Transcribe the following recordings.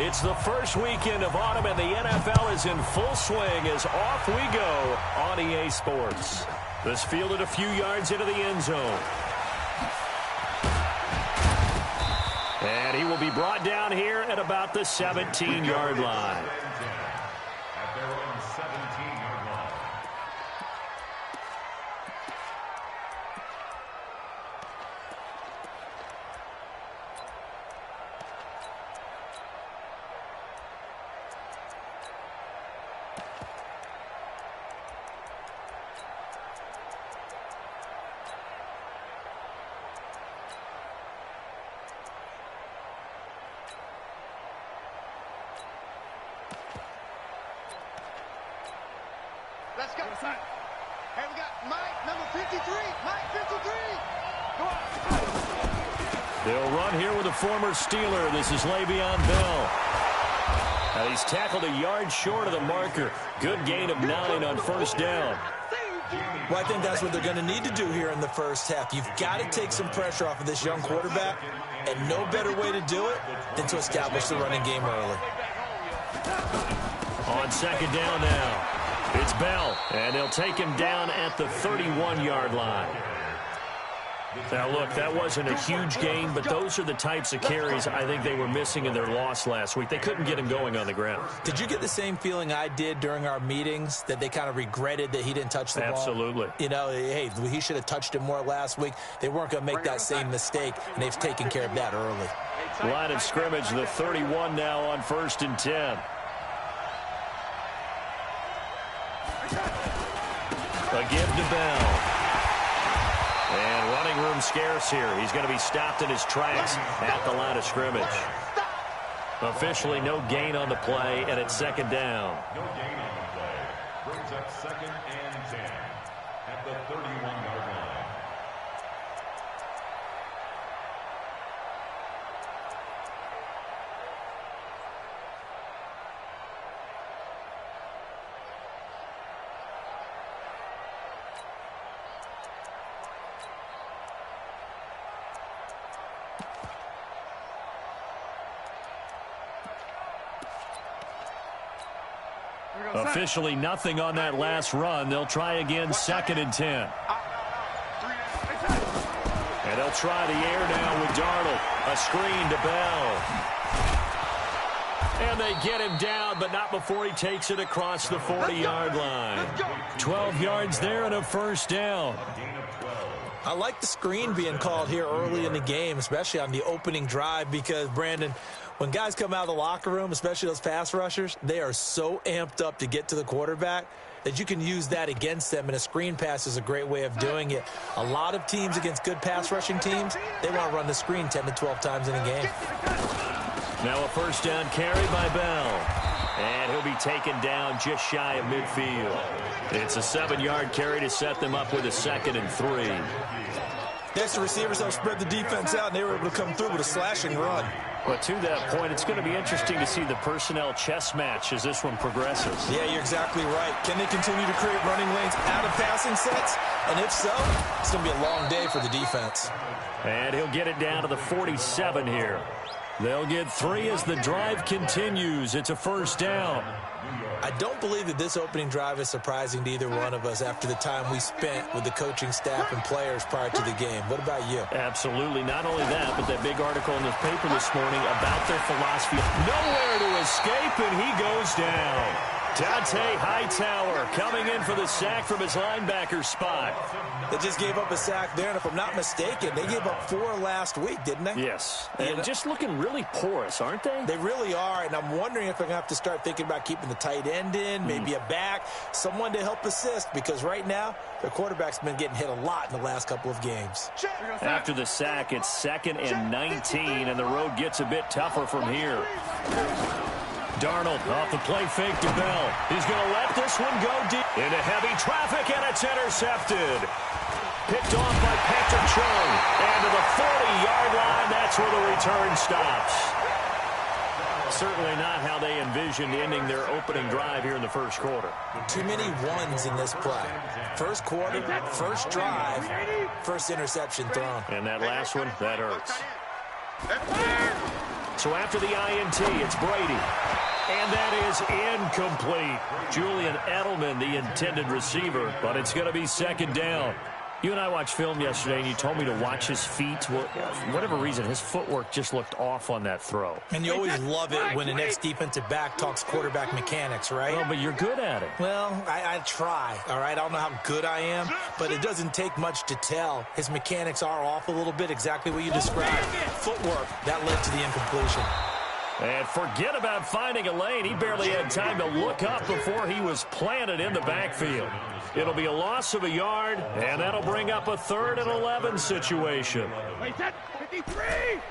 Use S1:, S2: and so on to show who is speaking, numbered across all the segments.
S1: It's the first weekend of autumn, and the NFL is in full swing as off we go on EA Sports. This fielded a few yards into the end zone. And he will be brought down here at about the 17-yard line.
S2: Let's go. Hey, we got Mike, number 53. Mike, 53. Go on.
S1: They'll run here with a former Steeler. This is Le'Veon Bell. Now he's tackled a yard short of the marker. Good gain of 9 on first down.
S3: Well, I think that's what they're going to need to do here in the first half. You've got to take some pressure off of this young quarterback, and no better way to do it than to establish the running game early.
S1: On second down now, it's Bell, and they'll take him down at the 31-yard line. Now, look, that wasn't a huge gain, but those are the types of carries I think they were missing in their loss last week. They couldn't get him going on the ground.
S3: Did you get the same feeling I did during our meetings, that they kind of regretted that he didn't touch the ball?
S1: Absolutely.
S3: You know, hey, he should have touched it more last week. They weren't going to make that same mistake, and they've taken care of that early.
S1: Line of scrimmage, the 31 now on 1st and 10. A give to Bell. And running room scarce here. He's going to be stopped in his tracks at the line of scrimmage. Officially no gain on the play, and it's second down.
S4: No gain on the play. Brings up 2nd and 10 at the 31-yard line.
S1: Officially nothing on that last run. They'll try again 2nd and 10. And they'll try the air now with Darnold. A screen to Bell. And they get him down, but not before he takes it across the 40-yard line. 12 yards there and a first down.
S3: I like the screen being called here early in the game, especially on the opening drive, because, Brandon, when guys come out of the locker room, especially those pass rushers, they are so amped up to get to the quarterback that you can use that against them, and a screen pass is a great way of doing it. A lot of teams against good pass rushing teams, they want to run the screen 10 to 12 times in a game.
S1: Now a first down carry by Bell. And he'll be taken down just shy of midfield. It's a 7-yard carry to set them up with a 2nd and 3.
S3: Yes, the receivers have spread the defense out, and they were able to come through with a slashing run.
S1: But to that point, it's going to be interesting to see the personnel chess match as this one progresses.
S3: Yeah, you're exactly right. Can they continue to create running lanes out of passing sets? And if so, it's going to be a long day for the defense.
S1: And he'll get it down to the 47 here. They'll get 3 as the drive continues. It's a first down.
S3: I don't believe that this opening drive is surprising to either one of us after the time we spent with the coaching staff and players prior to the game. What about you?
S1: Absolutely. Not only that, but that big article in the paper this morning about their philosophy. Nowhere to escape, and he goes down. Dante Hightower coming in for the sack from his linebacker spot.
S3: They just gave up a sack there, and if I'm not mistaken, they gave up 4 last week, didn't they?
S1: Yes. And just looking really porous, aren't they?
S3: They really are, and I'm wondering if they're going to have to start thinking about keeping the tight end in, maybe a back, someone to help assist, because right now, their quarterback's been getting hit a lot in the last couple of games.
S1: After the sack, it's 2nd and 19, and the road gets a bit tougher from here. Darnold off the play fake to Bell. He's going to let this one go deep into heavy traffic, and it's intercepted. Picked off by Patrick Chung. And to the 40-yard line, that's where the return stops. Certainly not how they envisioned ending their opening drive here in the first quarter.
S3: Too many ones in this play. First quarter, first drive, first interception thrown.
S1: And that last one, that hurts. So after the INT, it's Brady. And that is incomplete. Julian Edelman, the intended receiver, but it's going to be second down. You and I watched film yesterday, and you told me to watch his feet. Well, for whatever reason, his footwork just looked off on that throw.
S3: And you always love it when the next defensive back talks quarterback mechanics, right?
S1: Well, but you're good at it.
S3: Well, I try, all right? I don't know how good I am, but it doesn't take much to tell. His mechanics are off a little bit, exactly what you described. Footwork, that led to the incompletion.
S1: And forget about finding a lane. He barely had time to look up before he was planted in the backfield. It'll be a loss of a yard, and that'll bring up a 3rd and 11 situation.
S2: Wait, that 53! Hey,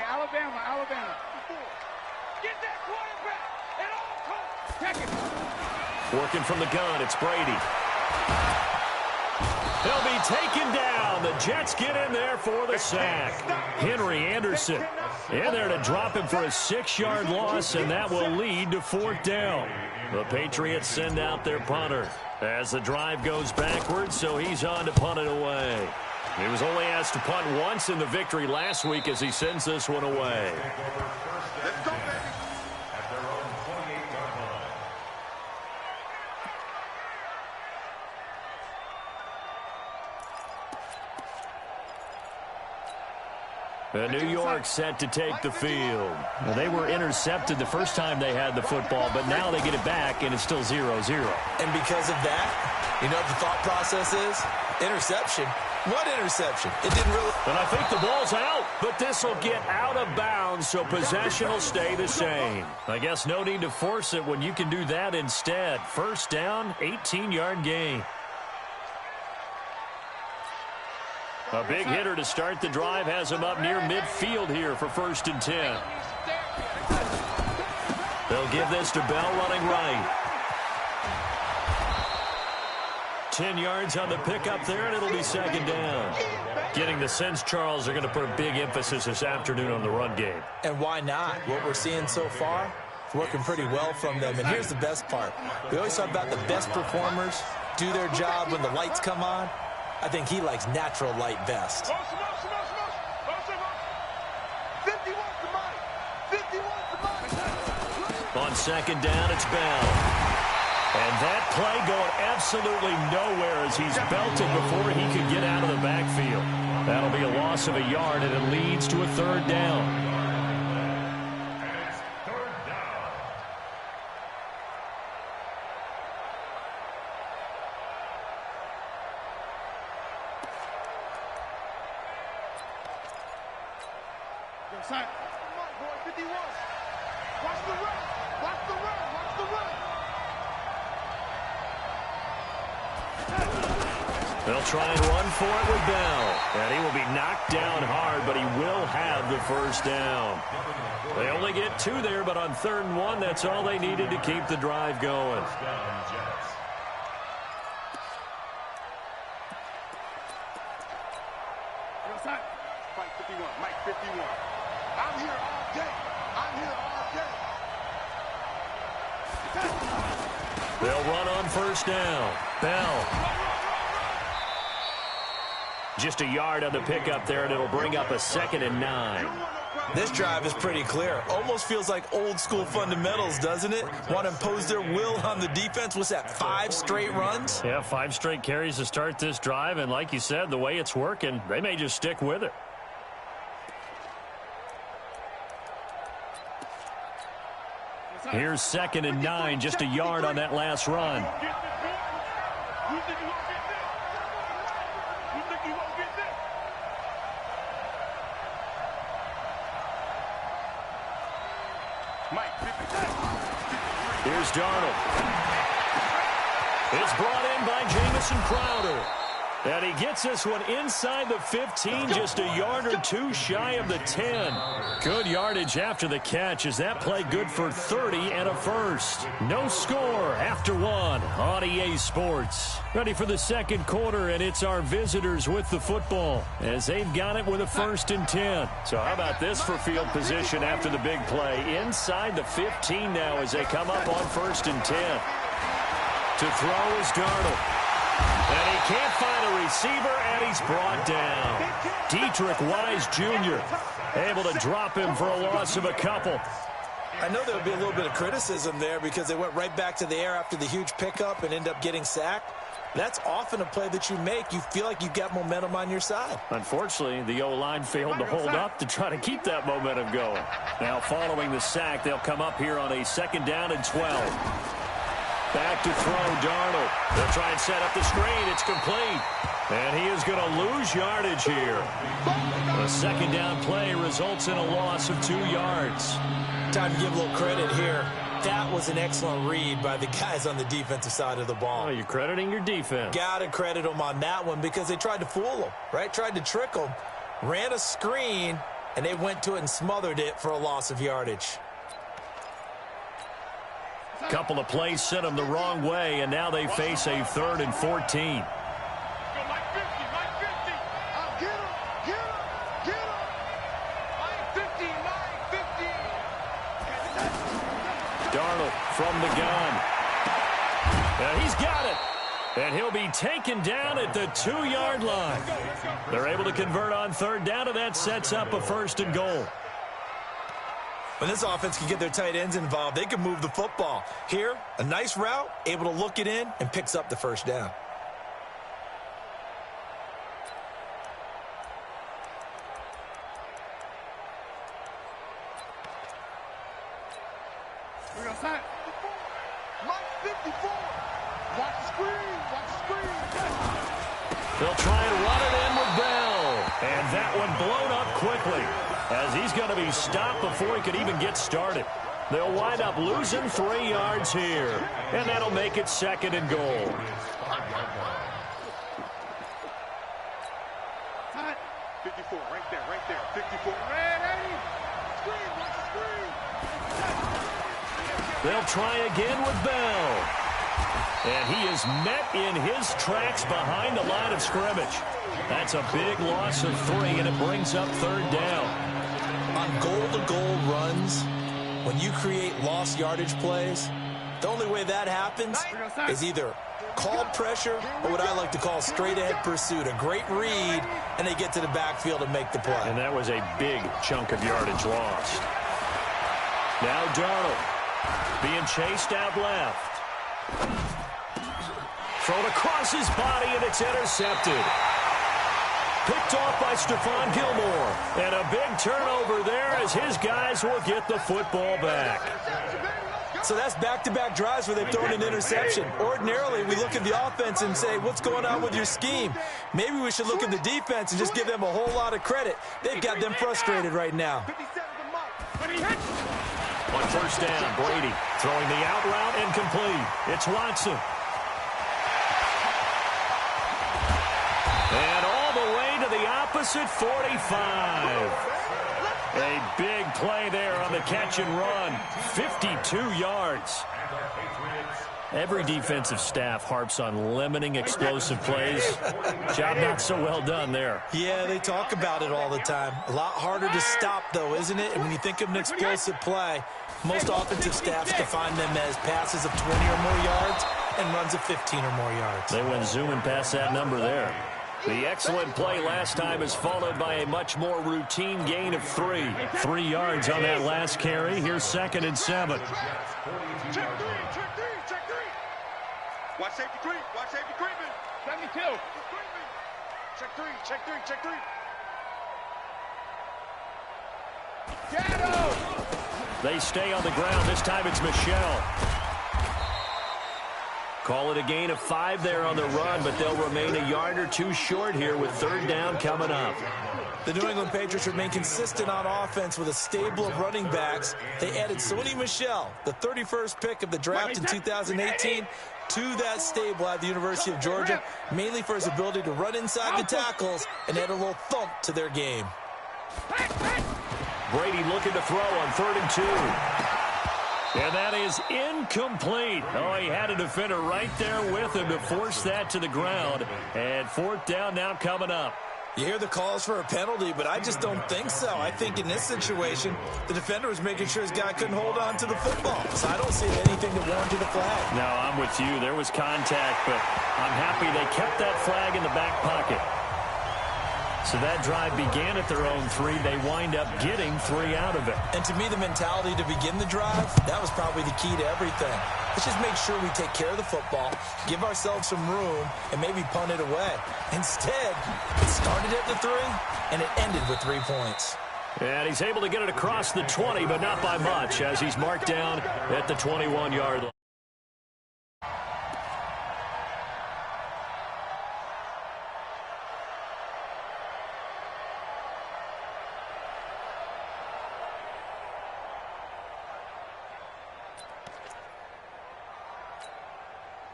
S2: Alabama. Get that quarterback at all costs. Check it.
S1: Working from the gun, it's Brady. He'll be taken down. The Jets get in there for the sack. Henry Anderson in there to drop him for a 6-yard loss, and that will lead to 4th down. The Patriots send out their punter as the drive goes backwards, so he's on to punt it away. He was only asked to punt once in the victory last week as he sends this one away.
S2: Let's go, baby.
S4: At their own 28-yard line.
S1: New York set to take the field. Well, they were intercepted the first time they had the football, but now they get it back, and it's still 0-0.
S3: And because of that, you know what the thought process is? Interception. What interception? It didn't really...
S1: And I think the ball's out, but this will get out of bounds, so possession will stay the same. I guess no need to force it when you can do that instead. First down, 18-yard gain. A big hitter to start the drive has him up near midfield here for 1st and 10. They'll give this to Bell running right. 10 yards on the pickup there, and it'll be second down. Getting the sense, Charles, are going to put a big emphasis this afternoon on the run game.
S3: And why not? What we're seeing so far, it's working pretty well from them. And here's the best part. We always talk about the best performers do their job when the lights come on. I think he likes natural light best.
S2: 51 to Mike. 51 to Mike.
S1: On second down, it's Bell. And that play going absolutely nowhere as he's belted before he could get out of the backfield. That'll be a loss of a yard, and it leads to a 3rd down.
S2: Come on, boy, 51. Watch the run. Watch the run. Watch the run.
S1: They'll try and run for it with Bell. And he will be knocked down hard, but he will have the first down. They only get 2 there, but on 3rd and 1, that's all they needed to keep the drive going.
S2: Mike 51. Mike 51. I'm here all day. I'm here all day.
S1: They'll run on 1st down. Bell. Just a yard on the pickup there, and it'll bring up a 2nd and 9.
S3: This drive is pretty clear. Almost feels like old school fundamentals, doesn't it? Want to impose their will on the defense. What's that, 5 straight runs?
S1: Yeah, 5 straight carries to start this drive, and like you said, the way it's working, they may just stick with it. Here's 2nd and 9, just a yard on that last run. Here's Darnold. It's brought in by Jamison Crowder. And he gets this one inside the 15, just a yard or 2 shy of the 10. Good yardage after the catch as that play good for 30 and a first. No score after 1 on EA Sports. Ready for the second quarter, and it's our visitors with the football as they've got it with a 1st and 10. So how about this for field position after the big play? Inside the 15 now as they come up on 1st and 10. To throw is Darnold. And he can't find a receiver, and he's brought down. Dietrich Wise Jr. able to drop him for a loss of a couple.
S3: I know there would be a little bit of criticism there because they went right back to the air after the huge pickup and end up getting sacked. That's often a play that you make. You feel like you've got momentum on your side.
S1: Unfortunately, the O-line failed to hold up to try to keep that momentum going. Now, following the sack, they'll come up here on a 2nd down and 12. Back to throw, Darnold. They'll try and set up the screen. It's complete. And he is going to lose yardage here. The 2nd down play results in a loss of 2 yards.
S3: Time to give a little credit here. That was an excellent read by the guys on the defensive side of the ball.
S1: Oh, you're crediting your defense.
S3: Got to credit them on that one because they tried to fool them, right? Tried to trick them, ran a screen, and they went to it and smothered it for a loss of yardage.
S1: Couple of plays sent them the wrong way, and now they face a 3rd and 14. Darnold from the gun. And he's got it. And he'll be taken down at the 2-yard line. They're able to convert on 3rd down, and that sets up a 1st and goal.
S3: When this offense can get their tight ends involved, they can move the football. Here, a nice route, able to look it in, and picks up the 1st down.
S2: We're going to sign. Mike 54. Watch the screen. Watch the screen.
S1: They'll try and run it in with Bell. And that one blown up quickly as he's going to be stopped before he could even get started. They'll wind up losing 3 yards here. And that'll make it 2nd and goal.
S2: Sign. 54 right there, right there. 54. Ready. Screen. Watch the screen.
S1: They'll try again with Bell. And he is met in his tracks behind the line of scrimmage. That's a big loss of 3, and it brings up 3rd down.
S3: On goal-to-goal runs, when you create lost yardage plays, the only way that happens is either called pressure or what I like to call straight-ahead pursuit. A great read, and they get to the backfield and make the play.
S1: And that was a big chunk of yardage lost. Now Darnold being chased out left. Thrown across his body, and it's intercepted. Picked off by Stephon Gilmore. And a big turnover there as his guys will get the football back.
S3: So that's back-to-back drives where they've thrown an interception. Ordinarily, we look at the offense and say, what's going on with your scheme? Maybe we should look at the defense and just give them a whole lot of credit. They've got them frustrated right now.
S1: On 1st down, Brady throwing the out route incomplete. It's Watson. And all the way to the opposite 45. A big play there on the catch and run. 52 yards. Every defensive staff harps on limiting explosive plays. Job not so well done there.
S3: Yeah, they talk about it all the time. A lot harder to stop, though, isn't it? And when you think of an explosive play, most offensive staffs define them as passes of 20 or more yards and runs of 15 or more yards.
S1: They went zooming past that number there. The excellent play last time is followed by a much more routine gain of 3. 3 yards on that last carry. Here's 2nd and 7.
S2: Check 3, check 3, check 3. Watch safety creep, watch safety creeping. 72. Check 3, check 3, check 3. Get him!
S1: They stay on the ground. This time it's Michel. Call it a gain of 5 there on the run, but they'll remain a yard or 2 short here with 3rd down coming up.
S3: The New England Patriots remain consistent on offense with a stable of running backs. They added Sony Michel, the 31st pick of the draft in 2018, to that stable at the University of Georgia, mainly for his ability to run inside the tackles and add a little thump to their game.
S1: Brady looking to throw on 3rd and 2. And that is incomplete. Oh, he had a defender right there with him to force that to the ground. And 4th down now coming up.
S3: You hear the calls for a penalty, but I just don't think so. I think in this situation, the defender was making sure his guy couldn't hold on to the football. So I don't see anything that warranted a flag.
S1: No, I'm with you. There was contact, but I'm happy they kept that flag in the back pocket. So that drive began at their own 3. They wind up getting 3 out of it.
S3: And to me, the mentality to begin the drive, that was probably the key to everything. Let's just make sure we take care of the football, give ourselves some room, and maybe punt it away. Instead, it started at the 3, and it ended with 3 points.
S1: And he's able to get it across the 20, but not by much, as he's marked down at the 21-yard line.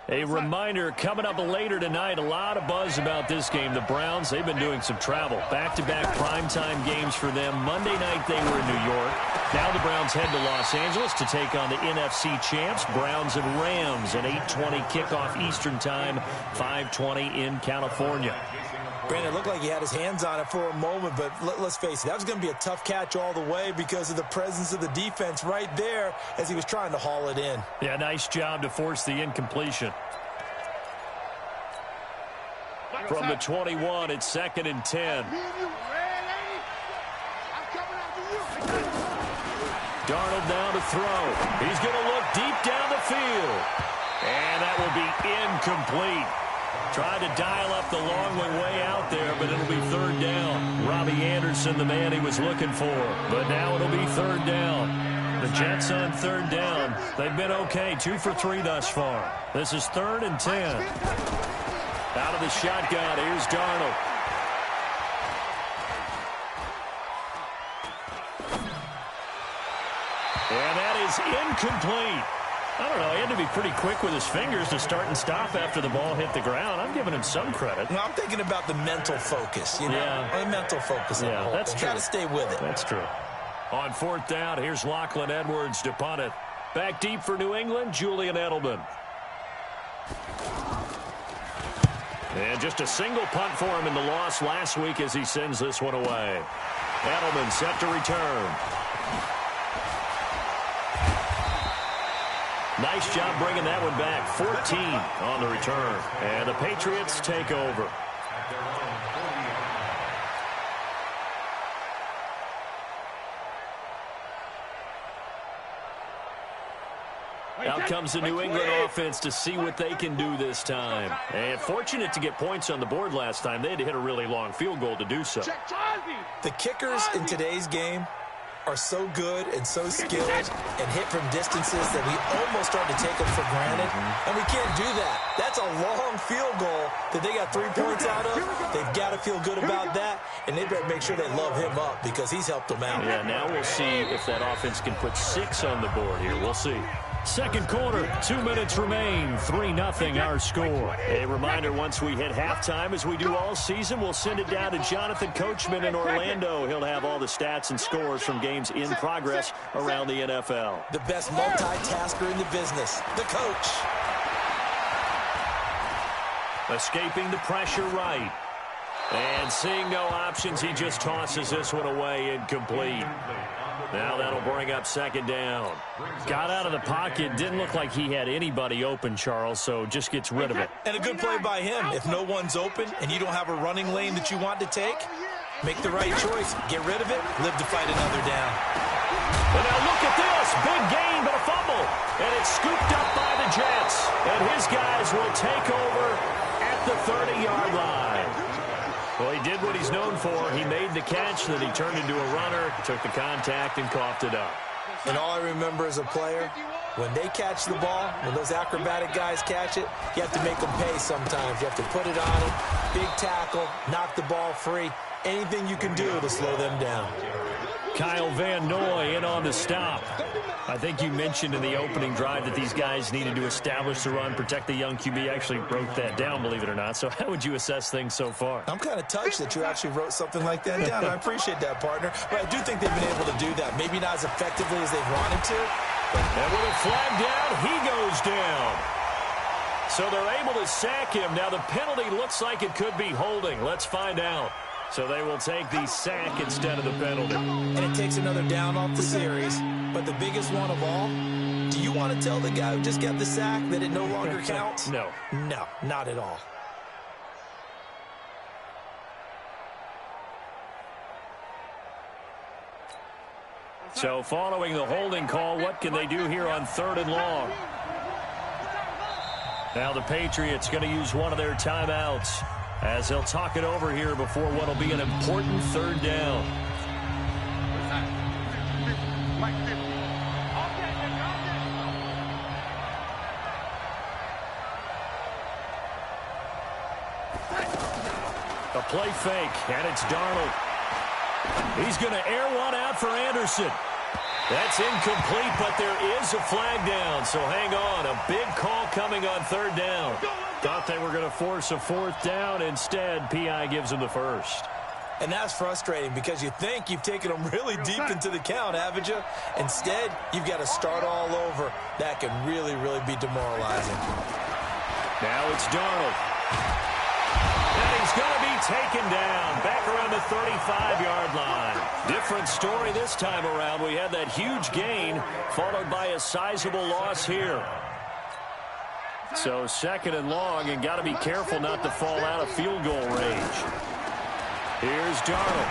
S1: A reminder, coming up later tonight, a lot of buzz about this game. The Browns, they've been doing some travel. Back-to-back primetime games for them. Monday night they were in New York. Now the Browns head to Los Angeles to take on the NFC champs, Browns and Rams, an 8:20 kickoff Eastern time, 5:20 in California.
S3: Brandon, it looked like he had his hands on it for a moment, but let's face it, that was going to be a tough catch all the way because of the presence of the defense right there as he was trying to haul it in.
S1: Yeah, nice job to force the incompletion. From the 21, it's 2nd and 10. Darnold now to throw. He's going to look deep down the field. And that will be incomplete. Tried to dial up the long way out there, but it'll be 3rd down. Robbie Anderson, the man he was looking for. But now it'll be 3rd down. The Jets on 3rd down. They've been okay, 2 for 3 thus far. This is 3rd and 10. Out of the shotgun, here's Darnold. And that is incomplete. I don't know, he had to be pretty quick with his fingers to start and stop after the ball hit the ground. I'm giving him some credit.
S3: Well, I'm thinking about the mental focus, you know?
S1: Yeah.
S3: The mental focus.
S1: Yeah, that's true.
S3: Got to stay with it.
S1: That's true. On 4th down, here's Lachlan Edwards to punt it. Back deep for New England, Julian Edelman. And just a single punt for him in the loss last week as he sends this one away. Edelman set to return. Nice job bringing that one back. 14 on the return. And the Patriots take over. Out comes the New England offense to see what they can do this time. And fortunate to get points on the board last time. They had to hit a really long field goal to do so.
S3: The kickers in today's game are so good and so skilled and hit from distances that we almost start to take them for granted. And we can't do that. That's a long field goal that they got 3 points out of. They've got to feel good about that, and they better make sure they love him up because he's helped them out.
S1: Yeah, now we'll see if that offense can put 6 on the board here. We'll see. Second quarter, 2 minutes remain, 3-0 our score. A reminder, once we hit halftime, as we do all season, we'll send it down to Jonathan Coachman in Orlando. He'll have all the stats and scores from games in progress around the NFL.
S3: The best multitasker in the business, the coach.
S1: Escaping the pressure right. And seeing no options, he just tosses this one away, incomplete. Now that'll bring up 2nd down. Got out of the pocket. Didn't look like he had anybody open, Charles, so just gets rid of it.
S3: And a good play by him. If no one's open and you don't have a running lane that you want to take, make the right choice. Get rid of it. Live to fight another down.
S1: And now look at this. Big gain, but a fumble. And it's scooped up by the Jets. And his guys will take over at the 30-yard line. Well, he did what he's known for. He made the catch, then he turned into a runner, took the contact, and coughed it up.
S3: And all I remember as a player, when they catch the ball, when those acrobatic guys catch it, you have to make them pay sometimes. You have to put it on them, big tackle, knock the ball free, anything you can do to slow them down.
S1: Kyle Van Noy in on the stop. I think you mentioned in the opening drive that these guys needed to establish the run, protect the young QB. Actually wrote that down, believe it or not. So how would you assess things so far?
S3: I'm kind of touched that you actually wrote something like that down. I appreciate that, partner. But I do think they've been able to do that. Maybe not as effectively as they've wanted to.
S1: And with a flag down, he goes down. So they're able to sack him. Now the penalty looks like it could be holding. Let's find out. So they will take the sack instead of the penalty.
S3: And it takes another down off the series. But the biggest one of all, do you want to tell the guy who just got the sack that it no longer counts?
S1: No.
S3: No, not at all.
S1: So following the holding call, what can they do here on 3rd and long? Now the Patriots going to use one of their timeouts as they'll talk it over here before what will be an important 3rd down. A play fake, and it's Darnold. He's going to air one out for Anderson. That's incomplete, but there is a flag down, so hang on. A big call coming on 3rd down. Thought they were going to force a 4th down. Instead, P.I. gives them the first.
S3: And that's frustrating because you think you've taken them really deep into the count, haven't you? Instead, you've got to start all over. That can really, really be demoralizing.
S1: Now it's Darnold. And he's going to be taken down back around the 35-yard line. Different story this time around. We had that huge gain followed by a sizable loss here. So 2nd and long, and got to be careful not to fall out of field goal range. Here's Darnold.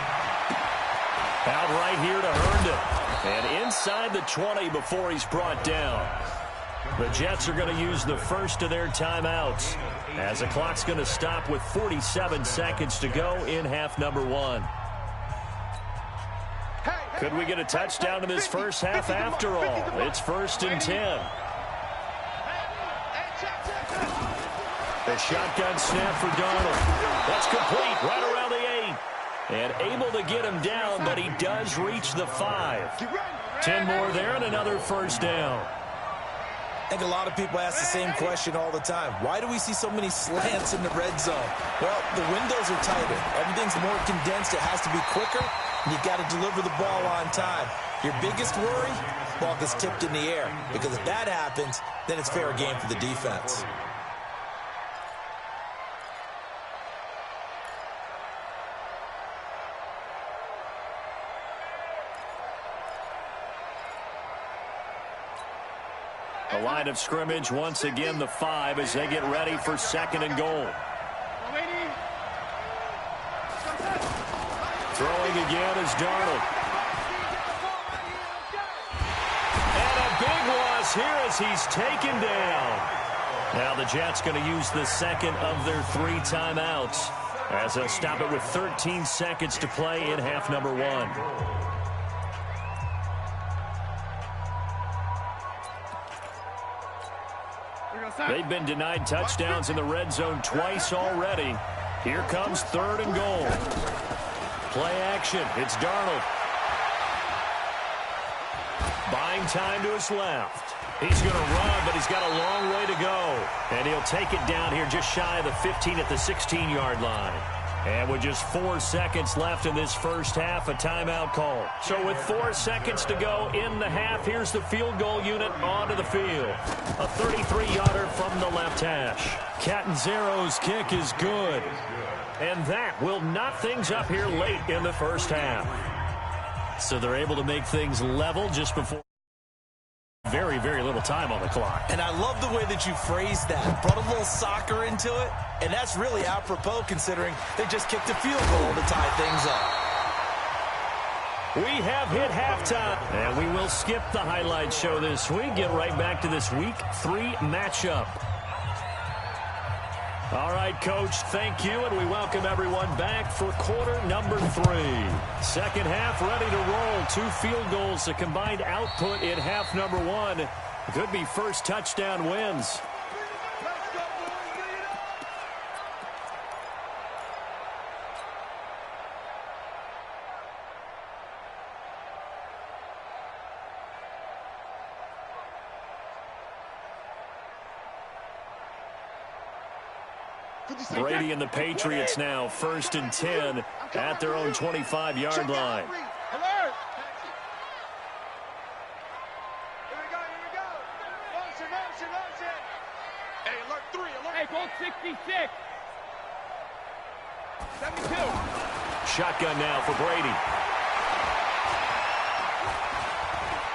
S1: Out right here to Herndon. And inside the 20 before he's brought down. The Jets are going to use the first of their timeouts as the clock's going to stop with 47 seconds to go in half number 1. Could we get a touchdown in this first half after all? It's 1st and 10. The shotgun snap for Darnold. That's complete right around the 8. And able to get him down, but he does reach the 5. 10 more there and another 1st down.
S3: I think a lot of people ask the same question all the time. Why do we see so many slants in the red zone? Well, the windows are tighter. Everything's more condensed. It has to be quicker, and you've got to deliver the ball on time. Your biggest worry, ball gets tipped in the air, because if that happens, then it's fair game for the defense.
S1: The line of scrimmage, once again, the 5 as they get ready for 2nd and goal. Throwing again is Darnold. And a big loss here as he's taken down. Now the Jets going to use the 2nd of their 3 timeouts as they'll stop it with 13 seconds to play in half number 1. They've been denied touchdowns in the red zone twice already. Here comes 3rd and goal. Play action. It's Darnold. Buying time to his left. He's going to run, but he's got a long way to go. And he'll take it down here just shy of the 15 at the 16-yard line. And with just 4 seconds left in this first half, a timeout call. So with 4 seconds to go in the half, here's the field goal unit onto the field. A 33-yarder from the left hash. Catanzaro's kick is good. And that will knot things up here late in the first half. So they're able to make things level just before very, very little time on the clock.
S3: And I love the way that you phrased that. Brought a little soccer into it. And that's really apropos considering they just kicked a field goal to tie things up.
S1: We have hit halftime. And we will skip the highlight show this week. Get right back to this Week 3 matchup. All right, Coach, thank you, and we welcome everyone back for quarter number 3. Second half ready to roll. 2 field goals, the combined output in half number 1. Could be first touchdown wins. Brady and the Patriots now 1st and 10 at their own 25-yard line.
S2: Alert! Here we go. Motion. Hey, alert 3, alert.
S5: Hey, goal 66. 72.
S1: Shotgun now for Brady.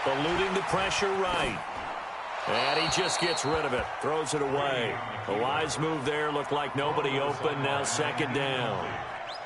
S1: Eluding the pressure right. And he just gets rid of it. Throws it away. A wise move there. Looked like nobody open. Now second down.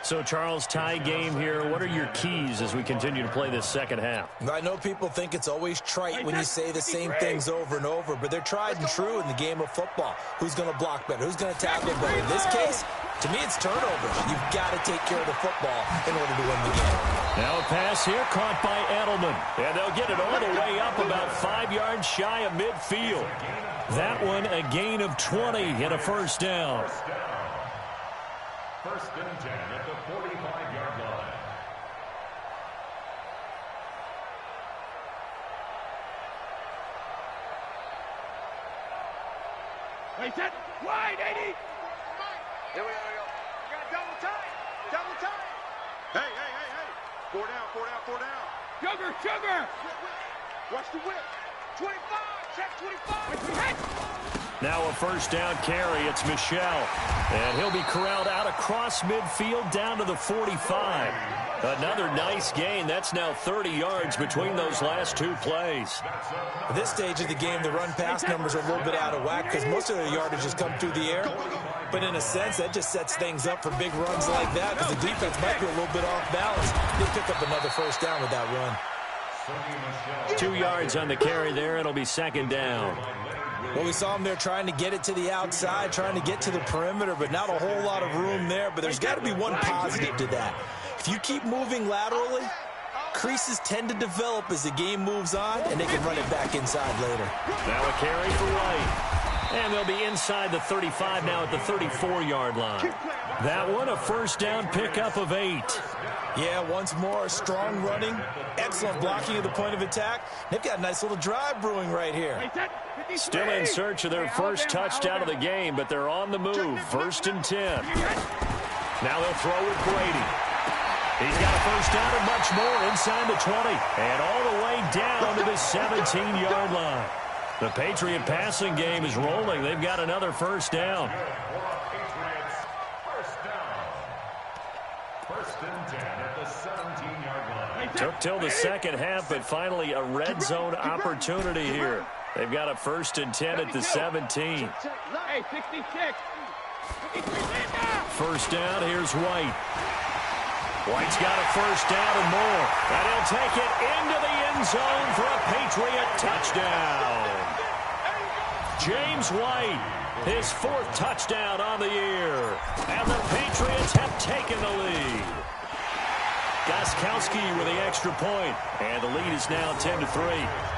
S1: So, Charles, tie game here. What are your keys as we continue to play this second half?
S3: I know people think it's always trite when you say the same things over and over, but they're tried and true in the game of football. Who's going to block better? Who's going to tackle better? In this case, to me, it's turnovers. You've got to take care of the football in order to win the game.
S1: Now a pass here caught by Edelman. And they'll get it all the way up about 5 yards shy of midfield. That one a gain of 20 and a first down.
S4: First and 10 at the 45-yard line.
S2: Wait, set. Wide, 80. Here we go. You got double time. Double time. Hey. 4 down. Sugar. Watch the whip. 25. Check 25.
S1: Now a first down carry. It's Michel. And he'll be corralled out across midfield down to the 45. Another nice gain. That's now 30 yards between those last two plays.
S3: At this stage of the game, the run-pass numbers are a little bit out of whack because most of the yardage has come through the air. But in a sense, that just sets things up for big runs like that because the defense might be a little bit off balance. They pick up another first down with that run.
S1: 2 yards on the carry there. It'll be second down.
S3: Well, we saw him there trying to get it to the outside, trying to get to the perimeter, but not a whole lot of room there. But there's got to be one positive to that. If you keep moving laterally, creases tend to develop as the game moves on, and they can run it back inside later.
S1: Now a carry for White. And they'll be inside the 35 now at the 34-yard line. That one a first down pickup of 8.
S3: Yeah, once more, strong running, excellent blocking at the point of attack. They've got a nice little drive brewing right here.
S1: Still in search of their first touchdown of the game, but they're on the move. First and 10. Now they'll throw with Brady. He's got a first down and much more inside the 20. And all the way down to the 17-yard line. The Patriot passing game is rolling. They've got another first down.
S4: First and 10 at the 17-yard line.
S1: Took till the second half, but finally a red zone opportunity here. They've got a first and 10 at the 17.
S2: Hey, 66.
S1: First down, here's White. White's got a first down and more. And he'll take it into the end zone for a Patriot touchdown. James White, his 4th touchdown on the year. And the Patriots have taken the lead. Gostkowski with the extra point. And the lead is now 10-3.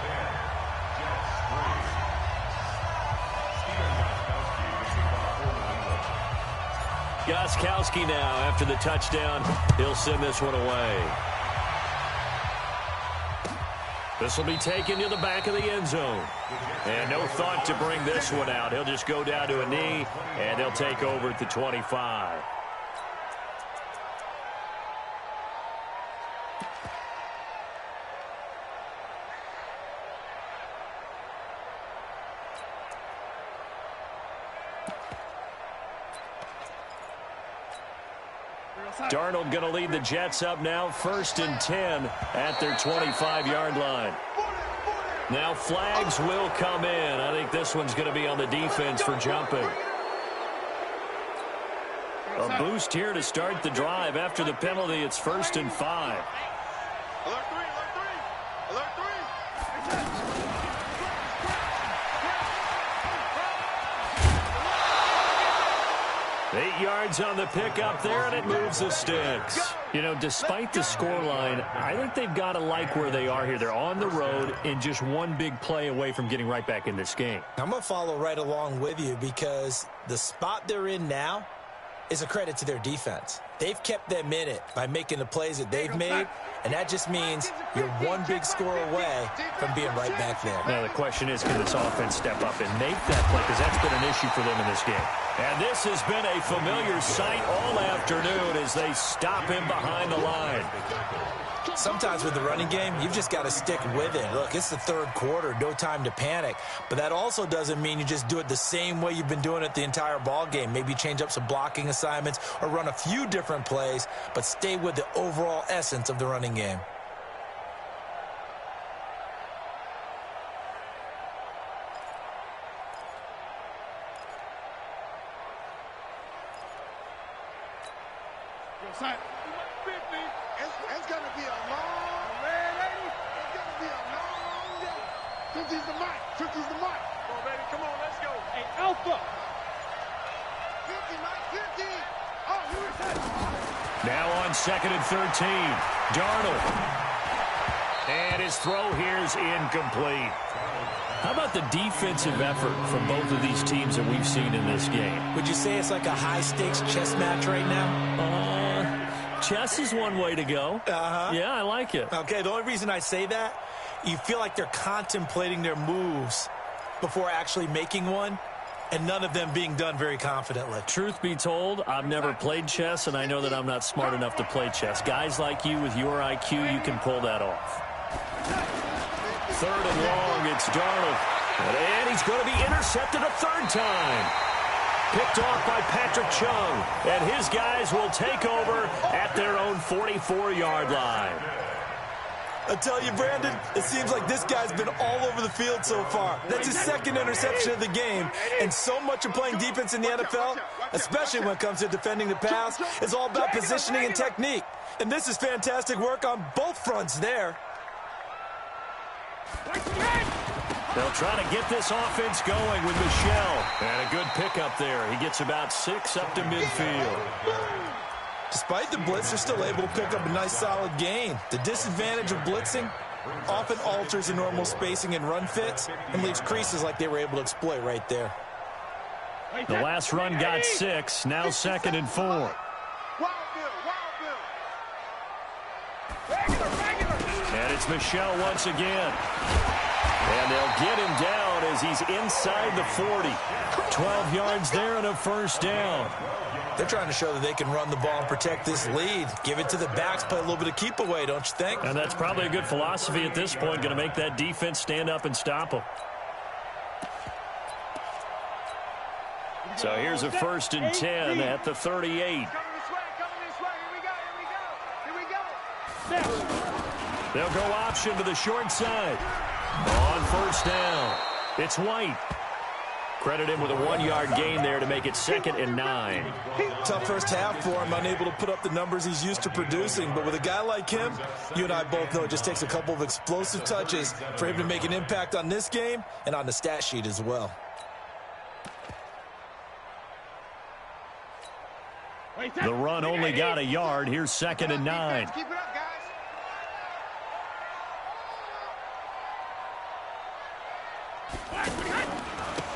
S1: Gostkowski now, after the touchdown, he'll send this one away. This will be taken to the back of the end zone. And no thought to bring this one out. He'll just go down to a knee, and they'll take over at the 25. Darnold going to lead the Jets up now, first and 10 at their 25-yard line. Now flags will come in. I think this one's going to be on the defense for jumping. A boost here to start the drive. After the penalty, it's first and 5.
S2: Alert 3, alert 3, alert
S1: 8 yards on the pickup there, and it moves the sticks. You know, despite the scoreline, I think they've got to like where they are here. They're on the road and just one big play away from getting right back in this game.
S3: I'm going to follow right along with you because the spot they're in now is a credit to their defense. They've kept them in it by making the plays that they've made, and that just means you're one big score away from being right back there.
S1: Now the question is, can this offense step up and make that play? Because that's been an issue for them in this game. And this has been a familiar sight all afternoon as they stop him behind the line.
S3: Sometimes with the running game, you've just got to stick with it. Look, it's the third quarter, no time to panic. But that also doesn't mean you just do it the same way you've been doing it the entire ball game. Maybe change up some blocking assignments or run a few different different plays, but stay with the overall essence of the running game.
S2: It's going to be a long day. It's going to be a long day. 50's the mic. 50's the mic. Come on, baby. Come on, let's go. Hey, Alpha. 50, Mike, 50. Oh, you were set.
S1: Now on 2nd and 13. Darnold. And his throw here is incomplete. How about the defensive effort from both of these teams that we've seen in this game?
S3: Would you say it's like a high-stakes chess match right now?
S1: Chess is one way to go. Yeah, I like it.
S3: Okay, the only reason I say that, you feel like they're contemplating their moves before actually making one, and none of them being done very confidently.
S1: Truth be told, I've never played chess, and I know that I'm not smart enough to play chess. Guys like you with your IQ, you can pull that off. 3rd and long, it's Darnold. And he's going to be intercepted a 3rd time. Picked off by Patrick Chung. And his guys will take over at their own 44-yard line.
S3: I tell you, Brandon, it seems like this guy's been all over the field so far. That's his 2nd interception of the game. And so much of playing defense in the NFL, especially when it comes to defending the pass, is all about positioning and technique. And this is fantastic work on both fronts there.
S1: They'll try to get this offense going with Michel. And a good pickup there. He gets about 6 up to midfield.
S3: Despite the blitz, they're still able to pick up a nice solid gain. The disadvantage of blitzing often alters the normal spacing and run fits and leaves creases like they were able to exploit right there.
S1: The last run got 6. Now 2nd and 4. And it's Michel once again. And they'll get him down as he's inside the 40. 12 yards there and a 1st down.
S3: They're trying to show that they can run the ball and protect this lead. Give it to the backs, play a little bit of keep away, don't you think?
S1: And that's probably a good philosophy at this point, going to make that defense stand up and stop them. So here's a 1st and 10 at the 38. They'll go option to the short side. On 1st down, it's White. Credit him with a 1-yard gain there to make it 2nd and 9.
S3: Tough first half for him, unable to put up the numbers he's used to producing. But with a guy like him, you and I both know it just takes a couple of explosive touches for him to make an impact on this game and on the stat sheet as well.
S1: The run only got a yard. Here's 2nd and 9.
S2: Keep it up, guys.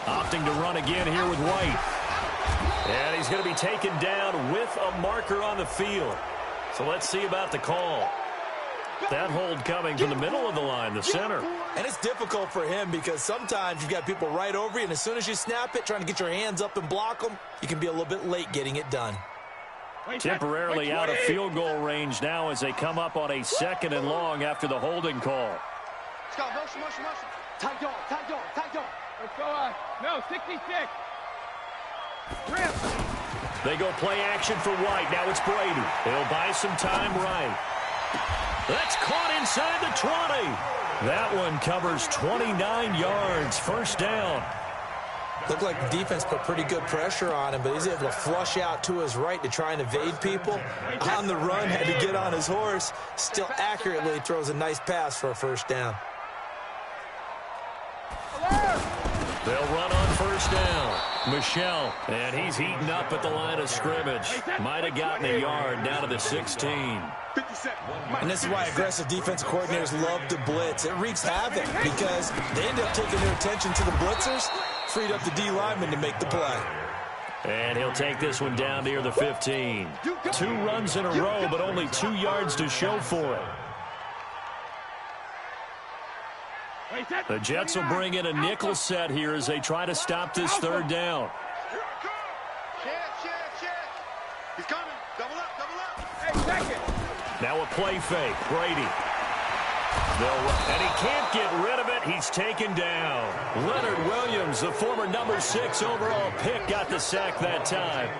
S1: Opting to run again here with White. And he's going to be taken down with a marker on the field. So let's see about the call. That hold coming from the middle of the line, the center.
S3: And it's difficult for him because sometimes you've got people right over you, and as soon as you snap it, trying to get your hands up and block them, you can be a little bit late getting it done.
S1: Temporarily out of field goal range now as they come up on a 2nd and long after the holding call.
S2: Let's go, motion. Tight dog. Let's go, no, 66. Rip.
S1: They go play action for White. Now it's Brady. They'll buy some time right. That's caught inside the 20. That one covers 29 yards. 1st down.
S3: Looked like the defense put pretty good pressure on him, but he's able to flush out to his right to try and evade people. On the run, had to get on his horse. Still accurately throws a nice pass for a 1st down.
S1: They'll run on 1st down. Michel, and he's heating up at the line of scrimmage. Might have gotten a yard down to the 16.
S3: And this is why aggressive defensive coordinators love to blitz. It wreaks havoc because they end up taking their attention to the blitzers, freed up the D lineman to make the play.
S1: And he'll take this one down near the 15. 2 runs in a row, but only 2 yards to show for it. The Jets will bring in a nickel set here as they try to stop this 3rd down.
S2: He's coming. Double up.
S5: Hey, second.
S1: Now a play fake. Brady. And he can't get rid of it. He's taken down. Leonard Williams, the former number 6 overall pick, got the sack that time.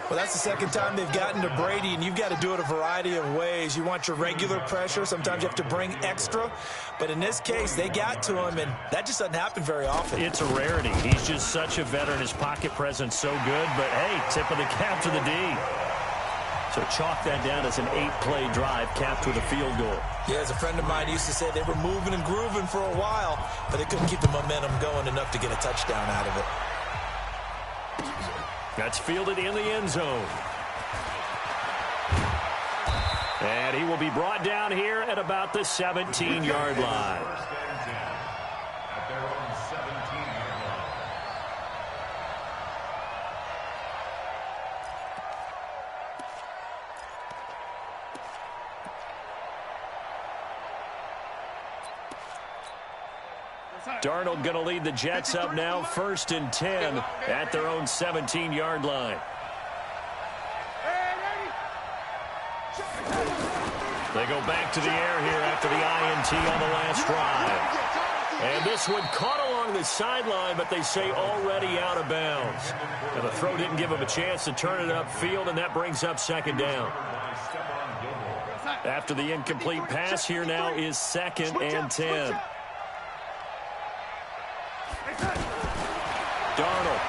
S3: Well, that's the second time they've gotten to Brady, and you've got to do it a variety of ways. You want your regular pressure. Sometimes you have to bring extra. But in this case, they got to him, and that just doesn't happen very often.
S1: It's a rarity. He's just such a veteran. His pocket presence so good. But, hey, tip of the cap to the D. So chalk that down as an 8-play drive capped with a field goal.
S3: Yeah, as a friend of mine used to say, they were moving and grooving for a while, but they couldn't keep the momentum going enough to get a touchdown out of it.
S1: That's fielded in the end zone. And he will be brought down here at about the 17-yard line.
S4: At their own 17-yard line.
S1: Darnold going to lead the Jets up now, 1st and 10 at their own 17-yard line. They go back to the air here after the INT on the last drive. And this one caught along the sideline, but they say already out of bounds. And the throw didn't give him a chance to turn it upfield, and that brings up 2nd down. After the incomplete pass, here now is 2nd and 10. Darnold.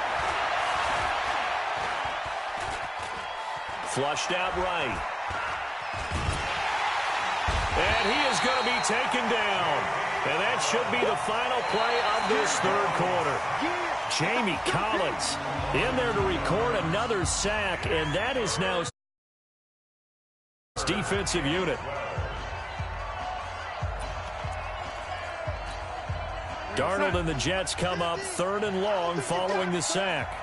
S1: Flushed out right. And he is going to be taken down. And that should be the final play of this 3rd quarter. Jamie Collins in there to record another sack, and that is now his defensive unit. Darnold and the Jets come up 3rd and long following the sack.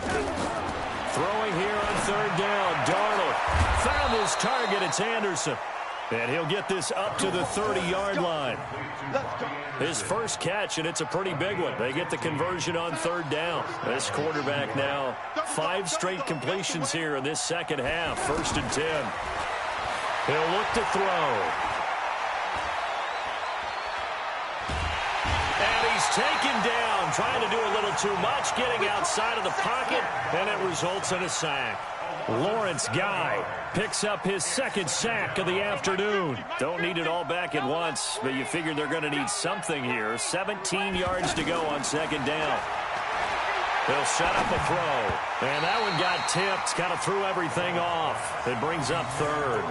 S1: Throwing here on 3rd down. Darnold found his target. It's Anderson. And he'll get this up to the 30-yard line. His first catch, and it's a pretty big one. They get the conversion on 3rd down. This quarterback now 5 straight completions here in this second half. 1st and 10. He'll look to throw. Taken down, trying to do a little too much, getting outside of the pocket, and it results in a sack. Lawrence Guy picks up his 2nd sack of the afternoon. Don't need it all back at once, but you figure they're going to need something here. 17 yards to go on 2nd down. They'll set up a throw, and that one got tipped, kind of threw everything off. It brings up 3rd.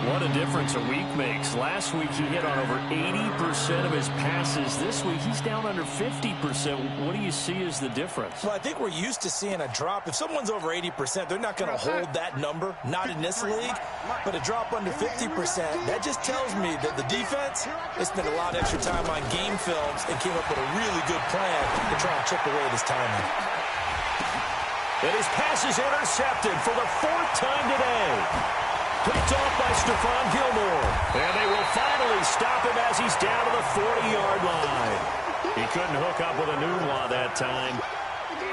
S1: What a difference a week makes. Last week he hit on over 80% of his passes. This week he's down under 50%. What do you see as the difference?
S3: Well, I think we're used to seeing a drop. If someone's over 80%, they're not going to hold that number. Not in this league. But a drop under 50%, that just tells me that the defense, they spent a lot of extra time on game films and came up with a really good plan to try and chip away at his timing.
S1: And his pass is intercepted for the 4th time today. Picked off by Stephon Gilmore. And they will finally stop him as he's down to the 40-yard line. He couldn't hook up with a Nunwa that time.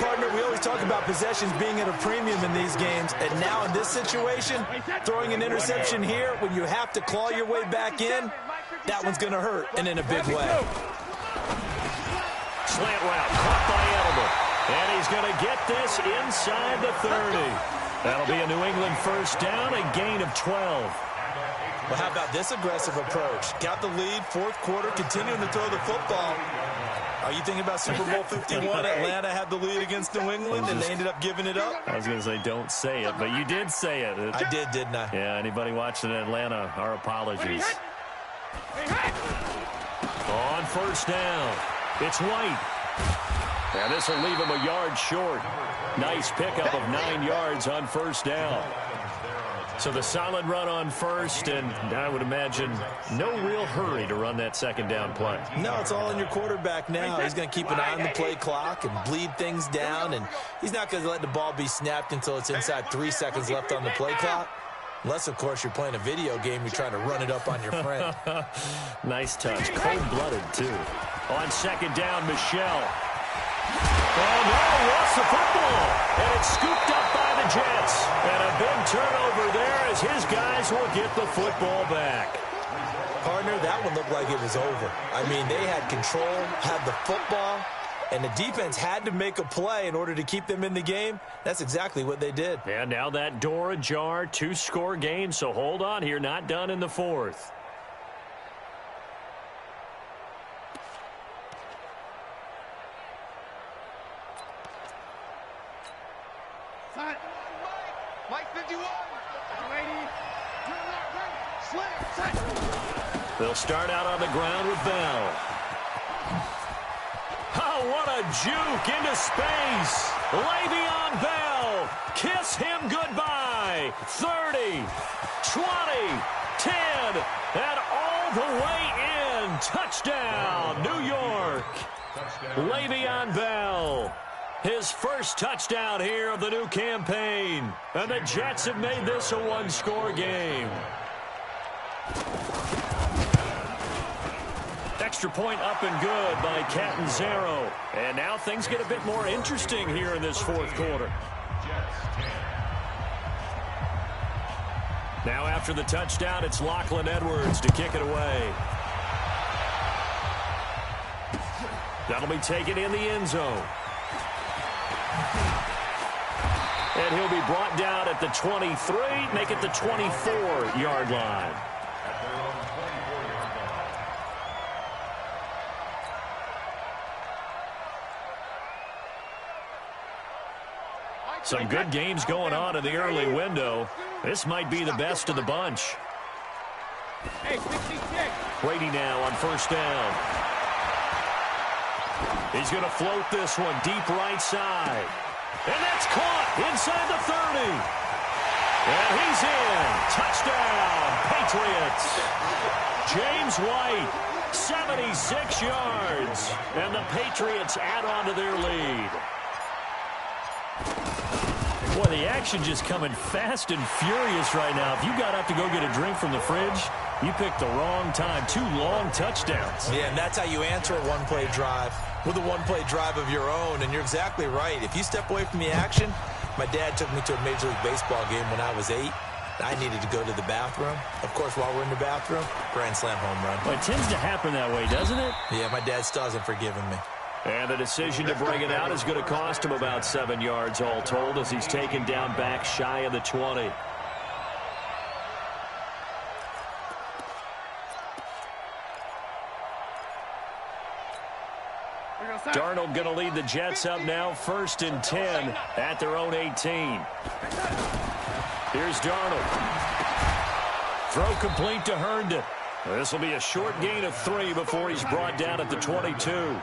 S3: Partner, we always talk about possessions being at a premium in these games. And now in this situation, throwing an interception here when you have to claw your way back in, that one's going to hurt, and in a big way.
S1: Slant route caught by Edelman. And he's going to get this inside the 30. That'll be a New England 1st down, a gain of 12.
S3: Well, how about this aggressive approach? Got the lead, 4th quarter, continuing to throw the football. Are you thinking about Super Bowl 51? Atlanta had the lead against New England, and they ended up giving it up?
S1: I was going to say don't say it, but you did say it.
S3: I did, didn't I?
S1: Yeah, anybody watching Atlanta, our apologies. On 1st down, it's White. And this will leave him a yard short. Nice pickup of 9 yards on 1st down. So the solid run on 1st, and I would imagine no real hurry to run that 2nd down play.
S3: No, it's all in your quarterback now. He's going to keep an eye on the play clock and bleed things down, and he's not going to let the ball be snapped until it's inside 3 seconds left on the play clock. Unless, of course, you're playing a video game, you're trying to run it up on your friend.
S1: Nice touch. Cold-blooded, too. On 2nd down, Michelle. Oh, no, lost the football. And it's scooped up by the Jets. And a big turnover there as his guys will get the football back.
S3: Partner, that one looked like it was over. I mean, they had control, had the football, and the defense had to make a play in order to keep them in the game. That's exactly what they did.
S1: And now that door ajar, 2-score game, so hold on here, not done in the fourth.
S2: Mike 51.
S1: They'll start out on the ground with Bell. Oh, what a juke into space. Le'Veon Bell. Kiss him goodbye. 30, 20, 10, and all the way in. Touchdown, New York. Le'Veon Bell. His first touchdown here of the new campaign. And the Jets have made this a one-score game. Extra point up and good by Catanzaro. And now things get a bit more interesting here in this fourth quarter. Now after the touchdown, it's Lachlan Edwards to kick it away. That'll be taken in the end zone. And he'll be brought down at the 23, make it the 24-yard line. Some good games going on in the early window. This might be the best of the bunch. Brady now on first down. He's going to float this one deep right side. And that's caught inside the 30. And he's in. Touchdown, Patriots. James White, 76 yards. And the Patriots add on to their lead. Boy, the action just coming fast and furious right now. If you got up to go get a drink from the fridge, you picked the wrong time. 2 long touchdowns.
S3: Yeah, and that's how you answer a one-play drive, with a one-play drive of your own. And you're exactly right. If you step away from the action, my dad took me to a Major League Baseball game when I was 8. I needed to go to the bathroom. Of course, while we're in the bathroom, grand slam home run.
S1: Well, it tends to happen that way, doesn't it?
S3: Yeah, my dad still hasn't forgiven me.
S1: And the decision to bring it out is going to cost him about 7 yards all told as he's taken down back shy of the 20. Darnold going to lead the Jets up now, 1st and 10 at their own 18. Here's Darnold. Throw complete to Herndon. This will be a short gain of 3 before he's brought down at the 22.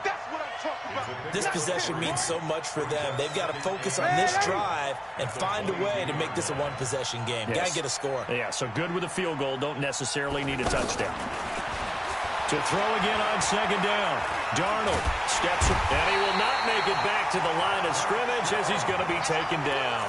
S3: This possession means so much for them. They've got to focus on this drive and find a way to make this a one-possession game.
S1: Yes.
S3: Got to get a score.
S1: Yeah, so good with a field goal. Don't necessarily need a touchdown. To throw again on 2nd down. Darnold steps up, and he will not make it back to the line of scrimmage as he's going to be taken down.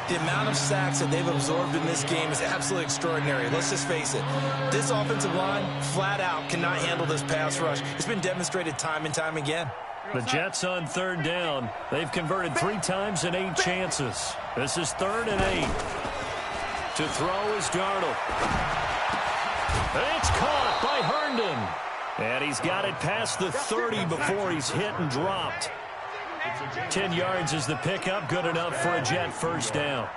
S3: The amount of sacks that they've absorbed in this game is absolutely extraordinary. Let's just face it. This offensive line, flat out, cannot handle this pass rush. It's been demonstrated time and time again.
S1: The Jets on 3rd down. They've converted 3 times in 8 chances. This is 3rd and 8. To throw is Darnold. It's caught by Herndon. And he's got it past the 30 before he's hit and dropped. 10 yards is the pickup. Good enough for a Jet first down.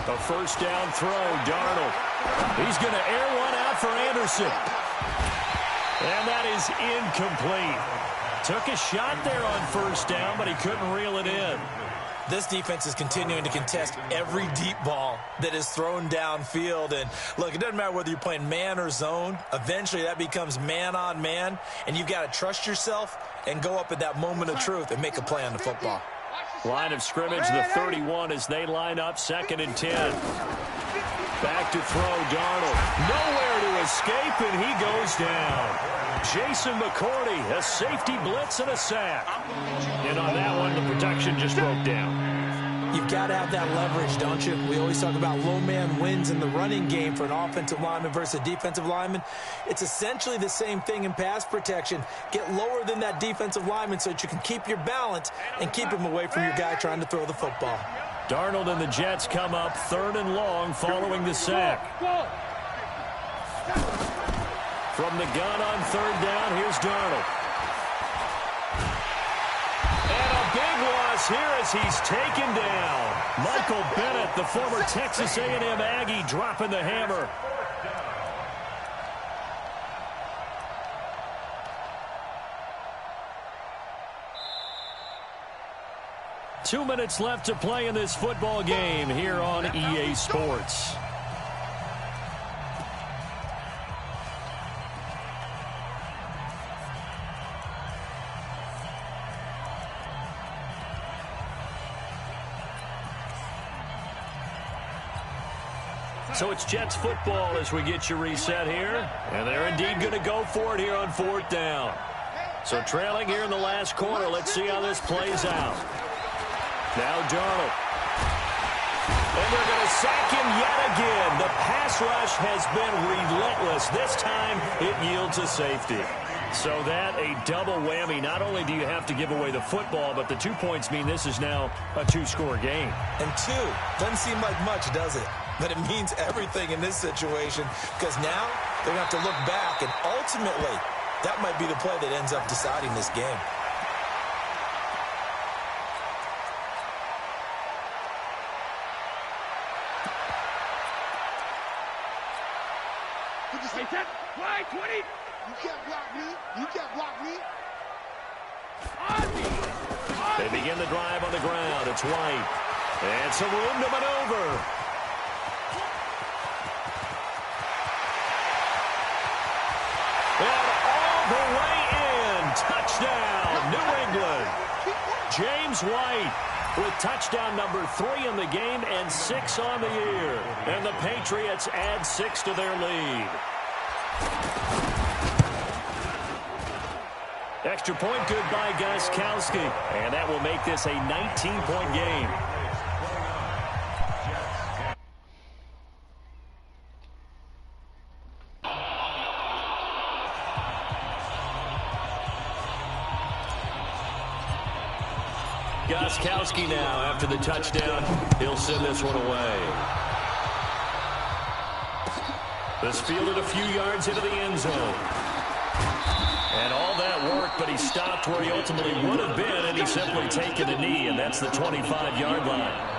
S1: A first down throw, Darnold. He's going to air one out for Anderson. And that is incomplete. Took a shot there on first down, but he couldn't reel it in.
S3: This defense is continuing to contest every deep ball that is thrown downfield. And, look, it doesn't matter whether you're playing man or zone. Eventually, that becomes man-on-man, and you've got to trust yourself and go up at that moment of truth and make a play on the football.
S1: Line of scrimmage, the 31 as they line up 2nd and 10. Back to throw, Darnold. Nowhere to escape, and he goes down. Jason McCourty, a safety blitz and a sack. And on that one, the protection just broke down.
S3: You've got to have that leverage, don't you? We always talk about low man wins in the running game for an offensive lineman versus a defensive lineman. It's essentially the same thing in pass protection. Get lower than that defensive lineman so that you can keep your balance and keep him away from your guy trying to throw the football.
S1: Darnold and the Jets come up 3rd and long following the sack. From the gun on third down, here's Darnold. And a big loss here as he's taken down. Michael Bennett, the former Texas A&M Aggie, dropping the hammer. Two minutes left to play in this football game here on EA Sports. So it's Jets football as we get you reset here. And they're indeed going to go for it here on fourth down. So trailing here in the last quarter. Let's see how this plays out. Now Darnold. And they're going to sack him yet again. The pass rush has been relentless. This time it yields a safety. So that a double whammy. Not only do you have to give away the football, but the 2 points mean this is now a two-score game.
S3: And two doesn't seem like much, does it? But it means everything in this situation because now they're going to have to look back, and ultimately that might be the play that ends up deciding this game.
S2: Why, 20? You can't block me. You can't block me.
S1: They begin the drive on the ground. It's White. And some room to maneuver. And all the way in. Touchdown, New England. James White with touchdown number 3 in the game and 6 on the year. And the Patriots add 6 to their lead. Extra point good by Gostkowski. And that will make this a 19-point game. Gostkowski now after the touchdown. He'll send this one away. This fielded a few yards into the end zone. And all that work, but he stopped where he ultimately would have been, and he's simply taken a knee, and that's the 25-yard line.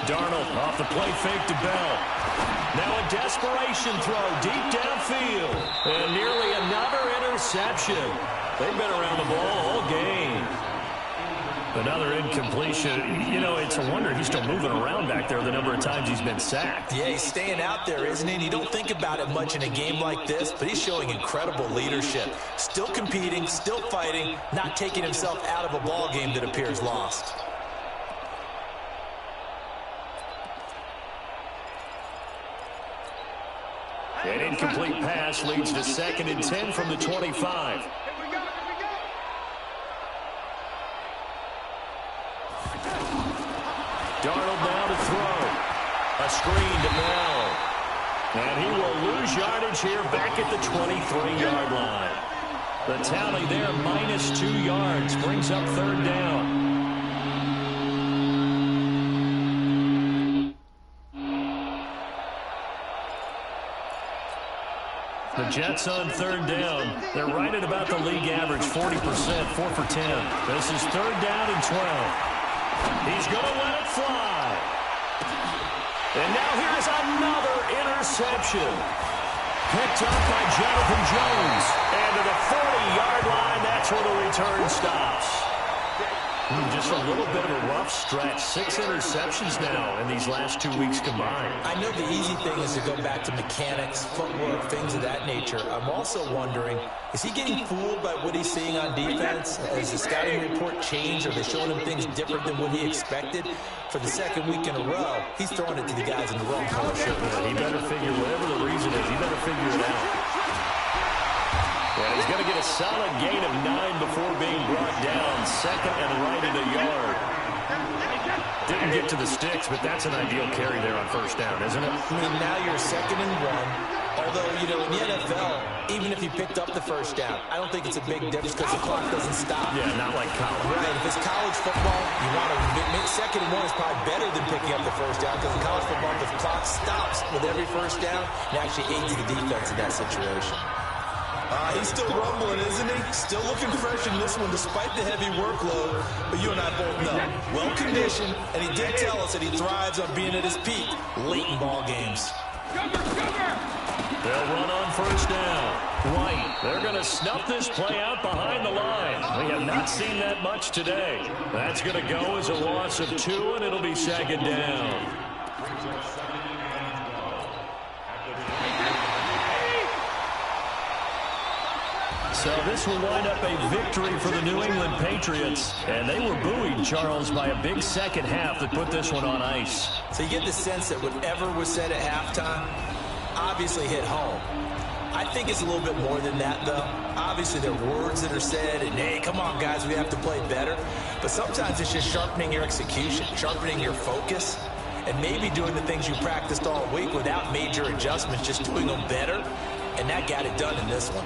S1: Darnold off the play fake to Bell. Now a desperation throw deep downfield. And nearly another interception. They've been around the ball all game. Another incompletion. You know, it's a wonder he's still moving around back there the number of times he's been sacked.
S3: Yeah, he's staying out there, isn't he? And you don't think about it much in a game like this, but he's showing incredible leadership. Still competing, still fighting, not taking himself out of a ball game that appears lost.
S1: An incomplete pass leads to 2nd and 10 from the 25. Darnold now to throw. A screen to Bell. And he will lose yardage here back at the 23-yard line. The tally there, -2 yards, brings up 3rd down. The Jets on 3rd down. They're right at about the league average, 40%, 4 for 10. This is 3rd down and 12. He's going to let it fly. And now here's another interception. Picked up by Jonathan Jones. And to the 40-yard line, that's where the return stops. Just a little bit of a rough stretch. 6 interceptions now in these last 2 weeks combined.
S3: I know the easy thing is to go back to mechanics, footwork, things of that nature. I'm also wondering, is he getting fooled by what he's seeing on defense? Has the scouting report changed? Are they showing him things different than what he expected? For the 2nd week in a row, he's throwing it to the guys in the wrong color shirt.
S1: He better figure, whatever the reason is, he better figure it out. And he's going to get a solid gain of 9 before being brought down. 2nd and right at a yard. Didn't get to the sticks, but that's an ideal carry there on first down, isn't it?
S3: I mean, now you're 2nd and 1. Although, you know, in the NFL, even if you picked up the first down, I don't think it's a big difference because the clock doesn't stop.
S1: Yeah, not like college.
S3: Right. If it's college football, you want to make 2nd and 1 is probably better than picking up the first down because in college football, the clock stops with every first down. It actually aids the defense in that situation.
S5: He's still rumbling, isn't he? Still looking fresh in this one despite the heavy workload. But you and I both know, well-conditioned, and he did tell us that he thrives on being at his peak late in ball games.
S1: They'll run on first down. White, they're going to snuff this play out behind the line. We have not seen that much today. That's going to go as a loss of 2, and it'll be 2nd down. So this will wind up a victory for the New England Patriots. And they were buoyed, Charles, by a big second half that put this one on ice.
S3: So you get the sense that whatever was said at halftime obviously hit home. I think it's a little bit more than that, though. Obviously, there are words that are said, and, hey, come on, guys, we have to play better. But sometimes it's just sharpening your execution, sharpening your focus, and maybe doing the things you practiced all week without major adjustments, just doing them better. And that got it done in this one.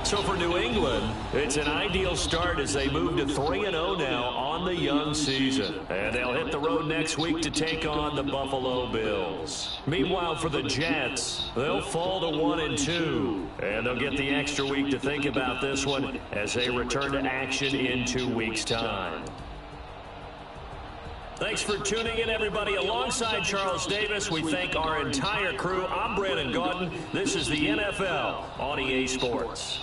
S1: So for New England, it's an ideal start as they move to 3-0 now on the young season. And they'll hit the road next week to take on the Buffalo Bills. Meanwhile, for the Jets, they'll fall to 1-2. And they'll get the extra week to think about this one as they return to action in 2 weeks' time. Thanks for tuning in, everybody. Alongside Charles Davis, we thank our entire crew. I'm Brandon Gaudin. This is the NFL on EA Sports.